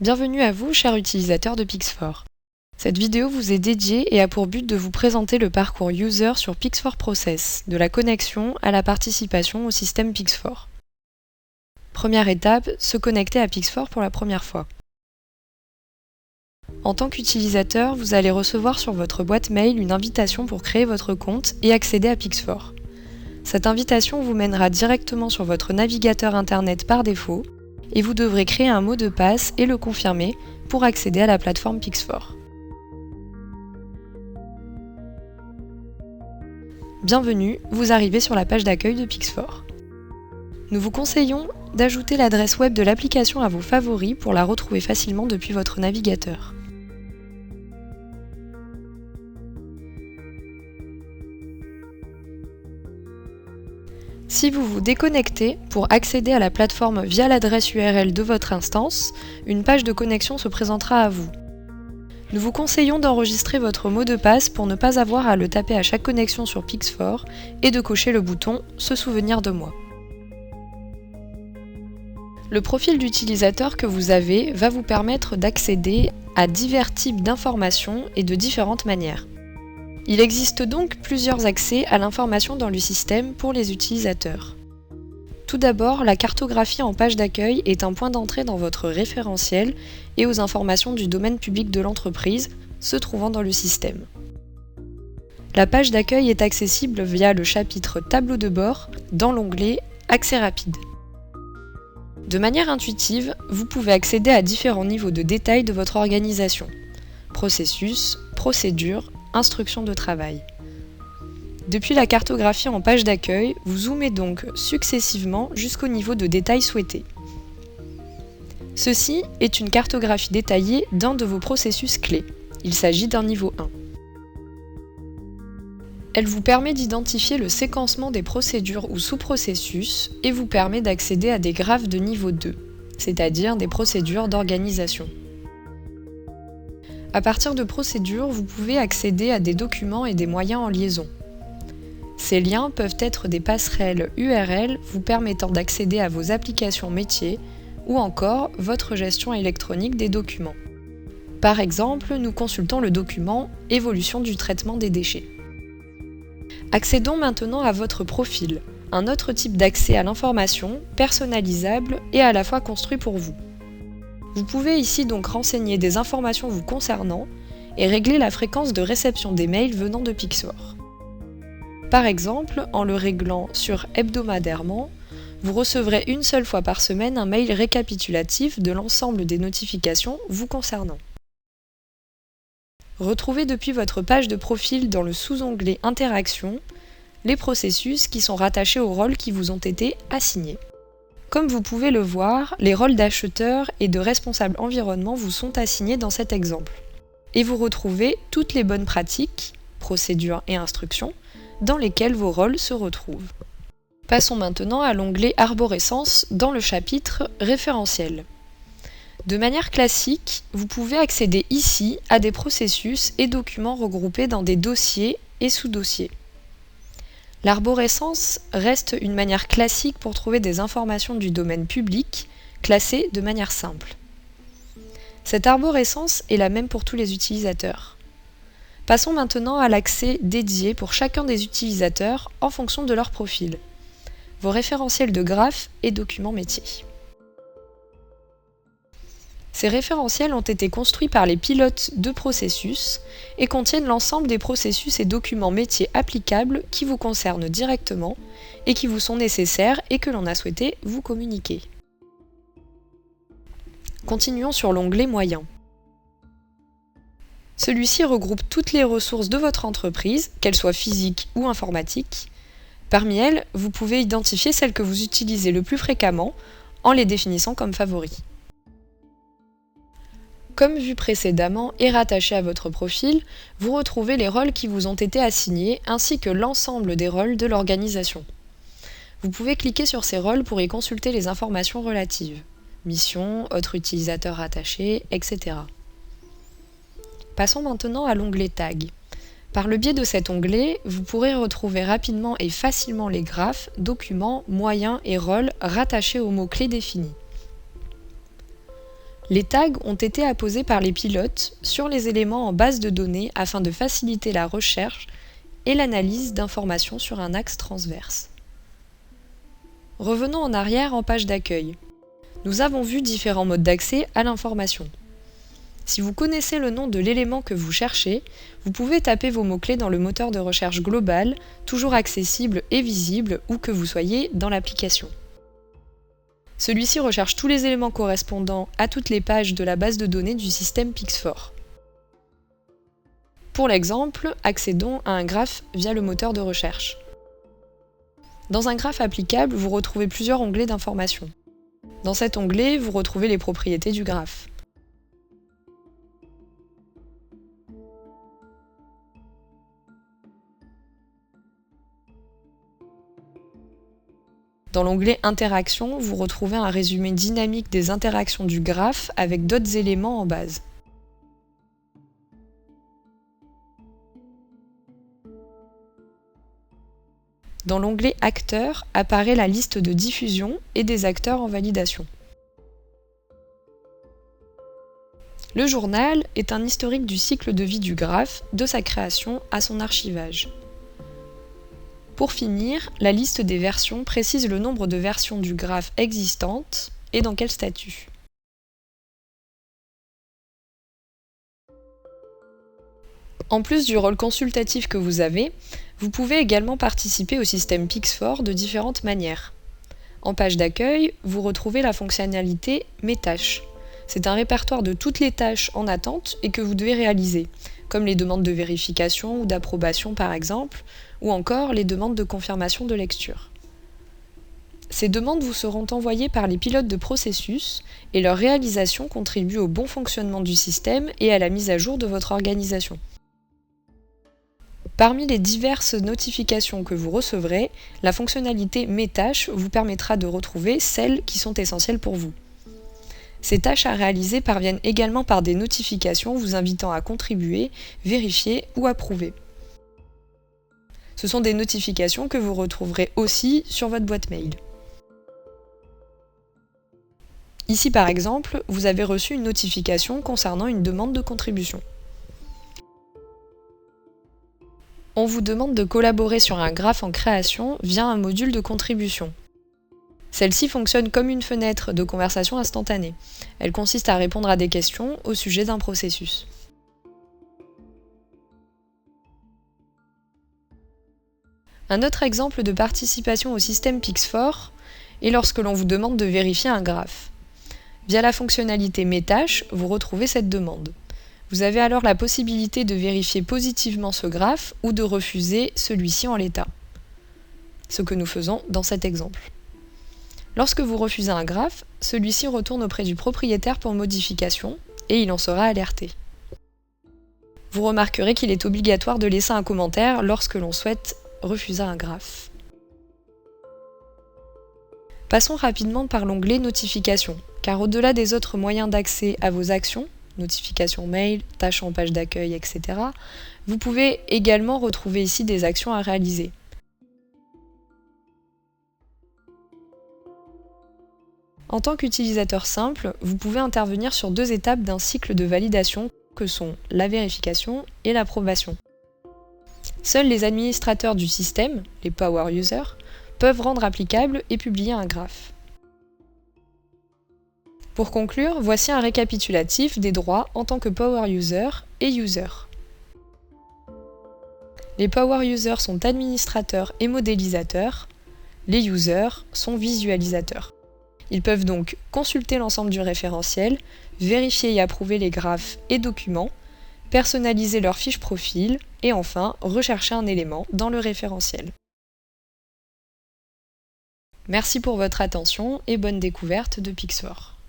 Bienvenue à vous, chers utilisateurs de Pix4. Cette vidéo vous est dédiée et a pour but de vous présenter le parcours user sur Pix4 Process, de la connexion à la participation au système Pix4. Première étape, se connecter à Pix4 pour la première fois. En tant qu'utilisateur, vous allez recevoir sur votre boîte mail une invitation pour créer votre compte et accéder à Pix4. Cette invitation vous mènera directement sur votre navigateur internet par défaut et vous devrez créer un mot de passe et le confirmer pour accéder à la plateforme Pix4. Bienvenue, vous arrivez sur la page d'accueil de Pix4. Nous vous conseillons d'ajouter l'adresse web de l'application à vos favoris pour la retrouver facilement depuis votre navigateur. Si vous vous déconnectez pour accéder à la plateforme via l'adresse URL de votre instance, une page de connexion se présentera à vous. Nous vous conseillons d'enregistrer votre mot de passe pour ne pas avoir à le taper à chaque connexion sur Pix4 et de cocher le bouton « Se souvenir de moi ». Le profil d'utilisateur que vous avez va vous permettre d'accéder à divers types d'informations et de différentes manières. Il existe donc plusieurs accès à l'information dans le système pour les utilisateurs. Tout d'abord, la cartographie en page d'accueil est un point d'entrée dans votre référentiel et aux informations du domaine public de l'entreprise se trouvant dans le système. La page d'accueil est accessible via le chapitre Tableau de bord dans l'onglet Accès rapide. De manière intuitive, vous pouvez accéder à différents niveaux de détail de votre organisation. Processus, procédures, instructions de travail. Depuis la cartographie en page d'accueil, vous zoomez donc successivement jusqu'au niveau de détail souhaité. Ceci est une cartographie détaillée d'un de vos processus clés. Il s'agit d'un niveau 1. Elle vous permet d'identifier le séquencement des procédures ou sous-processus et vous permet d'accéder à des graphes de niveau 2, c'est-à-dire des procédures d'organisation. À partir de procédures, vous pouvez accéder à des documents et des moyens en liaison. Ces liens peuvent être des passerelles URL vous permettant d'accéder à vos applications métiers ou encore votre gestion électronique des documents. Par exemple, nous consultons le document « Évolution du traitement des déchets ». Accédons maintenant à votre profil, un autre type d'accès à l'information, personnalisable et à la fois construit pour vous. Vous pouvez ici donc renseigner des informations vous concernant et régler la fréquence de réception des mails venant de Pix4. Par exemple, en le réglant sur hebdomadairement, vous recevrez une seule fois par semaine un mail récapitulatif de l'ensemble des notifications vous concernant. Retrouvez depuis votre page de profil dans le sous-onglet Interactions les processus qui sont rattachés aux rôles qui vous ont été assignés. Comme vous pouvez le voir, les rôles d'acheteur et de responsable environnement vous sont assignés dans cet exemple. Et vous retrouvez toutes les bonnes pratiques, procédures et instructions, dans lesquelles vos rôles se retrouvent. Passons maintenant à l'onglet Arborescence dans le chapitre Référentiel. De manière classique, vous pouvez accéder ici à des processus et documents regroupés dans des dossiers et sous-dossiers. L'arborescence reste une manière classique pour trouver des informations du domaine public, classées de manière simple. Cette arborescence est la même pour tous les utilisateurs. Passons maintenant à l'accès dédié pour chacun des utilisateurs en fonction de leur profil. Vos référentiels de graphes et documents métiers. Ces référentiels ont été construits par les pilotes de processus et contiennent l'ensemble des processus et documents métiers applicables qui vous concernent directement et qui vous sont nécessaires et que l'on a souhaité vous communiquer. Continuons sur l'onglet Moyens. Celui-ci regroupe toutes les ressources de votre entreprise, qu'elles soient physiques ou informatiques. Parmi elles, vous pouvez identifier celles que vous utilisez le plus fréquemment en les définissant comme favoris. Comme vu précédemment et rattaché à votre profil, vous retrouvez les rôles qui vous ont été assignés ainsi que l'ensemble des rôles de l'organisation. Vous pouvez cliquer sur ces rôles pour y consulter les informations relatives, mission, autres utilisateurs rattachés, etc. Passons maintenant à l'onglet Tag. Par le biais de cet onglet, vous pourrez retrouver rapidement et facilement les graphes, documents, moyens et rôles rattachés aux mots-clés définis. Les tags ont été apposés par les pilotes sur les éléments en base de données afin de faciliter la recherche et l'analyse d'informations sur un axe transverse. Revenons en arrière en page d'accueil. Nous avons vu différents modes d'accès à l'information. Si vous connaissez le nom de l'élément que vous cherchez, vous pouvez taper vos mots-clés dans le moteur de recherche global, toujours accessible et visible où que vous soyez dans l'application. Celui-ci recherche tous les éléments correspondant à toutes les pages de la base de données du système Pix4. Pour l'exemple, accédons à un graphe via le moteur de recherche. Dans un graphe applicable, vous retrouvez plusieurs onglets d'informations. Dans cet onglet, vous retrouvez les propriétés du graphe. Dans l'onglet Interactions, vous retrouvez un résumé dynamique des interactions du graphe avec d'autres éléments en base. Dans l'onglet Acteurs apparaît la liste de diffusion et des acteurs en validation. Le journal est un historique du cycle de vie du graphe, de sa création à son archivage. Pour finir, la liste des versions précise le nombre de versions du graphe existantes et dans quel statut. En plus du rôle consultatif que vous avez, vous pouvez également participer au système Pix4 de différentes manières. En page d'accueil, vous retrouvez la fonctionnalité Mes tâches. C'est un répertoire de toutes les tâches en attente et que vous devez réaliser, comme les demandes de vérification ou d'approbation par exemple, ou encore les demandes de confirmation de lecture. Ces demandes vous seront envoyées par les pilotes de processus et leur réalisation contribue au bon fonctionnement du système et à la mise à jour de votre organisation. Parmi les diverses notifications que vous recevrez, la fonctionnalité Mes tâches vous permettra de retrouver celles qui sont essentielles pour vous. Ces tâches à réaliser parviennent également par des notifications vous invitant à contribuer, vérifier ou approuver. Ce sont des notifications que vous retrouverez aussi sur votre boîte mail. Ici par exemple, vous avez reçu une notification concernant une demande de contribution. On vous demande de collaborer sur un graphe en création via un module de contribution. Celle-ci fonctionne comme une fenêtre de conversation instantanée. Elle consiste à répondre à des questions au sujet d'un processus. Un autre exemple de participation au système Pix4 est lorsque l'on vous demande de vérifier un graphe. Via la fonctionnalité Mes tâches, vous retrouvez cette demande. Vous avez alors la possibilité de vérifier positivement ce graphe ou de refuser celui-ci en l'état. Ce que nous faisons dans cet exemple. Lorsque vous refusez un graphe, celui-ci retourne auprès du propriétaire pour modification et il en sera alerté. Vous remarquerez qu'il est obligatoire de laisser un commentaire lorsque l'on souhaite refuser un graphe. Passons rapidement par l'onglet Notifications, car au-delà des autres moyens d'accès à vos actions, notifications mail, tâches en page d'accueil, etc., vous pouvez également retrouver ici des actions à réaliser. En tant qu'utilisateur simple, vous pouvez intervenir sur deux étapes d'un cycle de validation que sont la vérification et l'approbation. Seuls les administrateurs du système, les power users, peuvent rendre applicable et publier un graphe. Pour conclure, voici un récapitulatif des droits en tant que power user et user. Les power users sont administrateurs et modélisateurs, les users sont visualisateurs. Ils peuvent donc consulter l'ensemble du référentiel, vérifier et approuver les graphes et documents, personnaliser leur fiche profil et enfin rechercher un élément dans le référentiel. Merci pour votre attention et bonne découverte de Pix4.